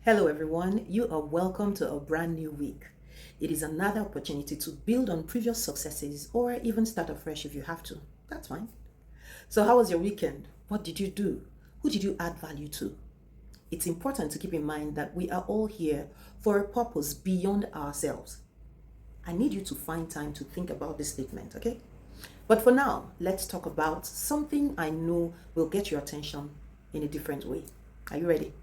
Hello, everyone. You are welcome to a brand new week. It is another opportunity to build on previous successes or even start afresh if you have to. That's fine. So, how was your weekend? What did you do? Who did you add value to? It's important to keep in mind that we are all here for a purpose beyond ourselves. I need you to find time to think about this statement, okay? But for now, let's talk about something I know will get your attention in a different way. Are you ready?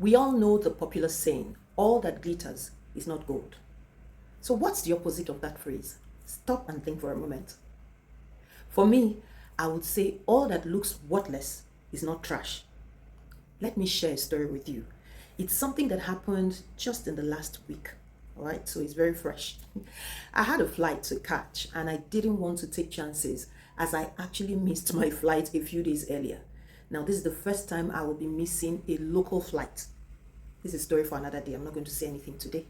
We all know the popular saying, all that glitters is not gold. So, what's the opposite of that phrase? Stop and think for a moment. For me, I would say all that looks worthless is not trash. Let me share a story with you. It's something that happened just in the last week. All right, so it's very fresh. I had a flight to catch and I didn't want to take chances as I actually missed my flight a few days earlier. Now, this is the first time I will be missing a local flight. This is a story for another day. I'm not going to say anything today.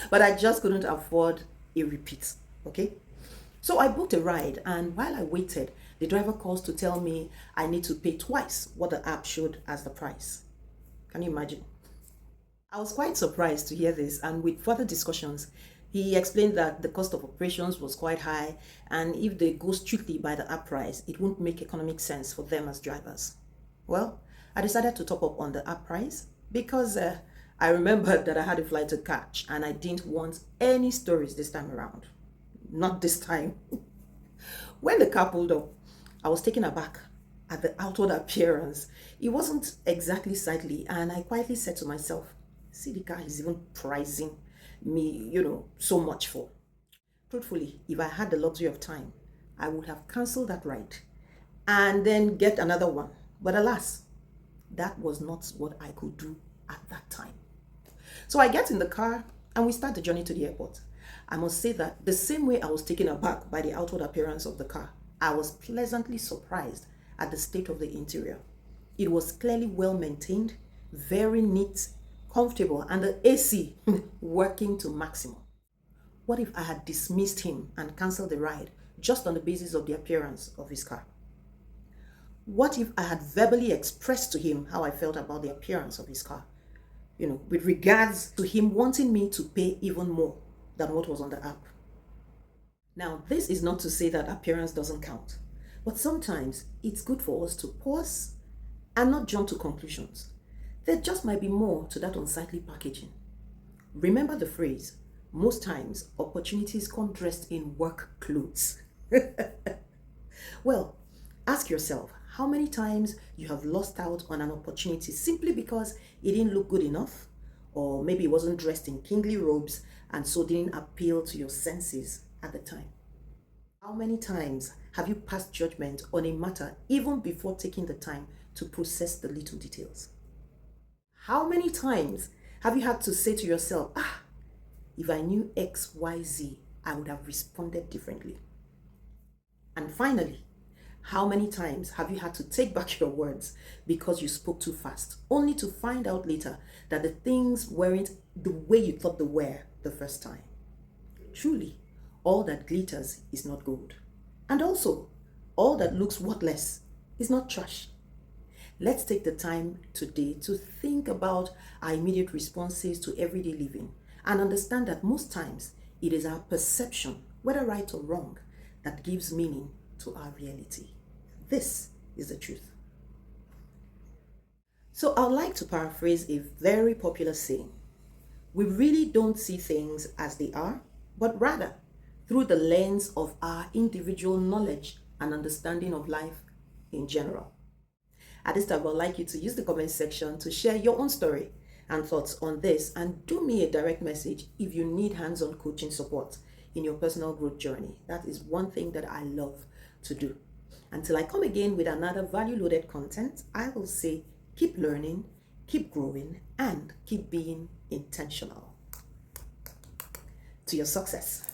But I just couldn't afford a repeat. Okay? So I booked a ride, and while I waited, the driver calls to tell me I need to pay twice what the app showed as the price. Can you imagine? I was quite surprised to hear this, and with further discussions, he explained that the cost of operations was quite high, and if they go strictly by the app price, it won't make economic sense for them as drivers. Well, I decided to top up on the app price because I remembered that I had a flight to catch, and I didn't want any stories this time around. Not this time. When the car pulled up, I was taken aback at the outward appearance. It wasn't exactly sightly, and I quietly said to myself, see, the guy is even pricing me, so much for. Truthfully, if I had the luxury of time, I would have cancelled that ride and then get another one. But alas, that was not what I could do at that time. So I get in the car and we start the journey to the airport. I must say that the same way I was taken aback by the outward appearance of the car, I was pleasantly surprised at the state of the interior. It was clearly well maintained, very neat, comfortable, and the AC working to maximum. What if I had dismissed him and cancelled the ride just on the basis of the appearance of his car? What if I had verbally expressed to him how I felt about the appearance of his car? With regards to him wanting me to pay even more than what was on the app. Now, this is not to say that appearance doesn't count, but sometimes it's good for us to pause and not jump to conclusions. There just might be more to that unsightly packaging. Remember the phrase, most times opportunities come dressed in work clothes. Well, ask yourself how many times you have lost out on an opportunity simply because it didn't look good enough, or maybe it wasn't dressed in kingly robes and so didn't appeal to your senses at the time. How many times have you passed judgment on a matter even before taking the time to process the little details? How many times have you had to say to yourself, if I knew X, Y, Z, I would have responded differently? And finally, how many times have you had to take back your words because you spoke too fast, only to find out later that the things weren't the way you thought they were the first time? Truly, all that glitters is not gold. And also, all that looks worthless is not trash. Let's take the time today to think about our immediate responses to everyday living and understand that most times it is our perception, whether right or wrong, that gives meaning to our reality. This is the truth. So I'd like to paraphrase a very popular saying. We really don't see things as they are, but rather through the lens of our individual knowledge and understanding of life in general. At this time, I'd like you to use the comment section to share your own story and thoughts on this, and do me a direct message if you need hands-on coaching support in your personal growth journey. That is one thing that I love to do. Until I come again with another value-loaded content, I will say keep learning, keep growing, and keep being intentional to your success.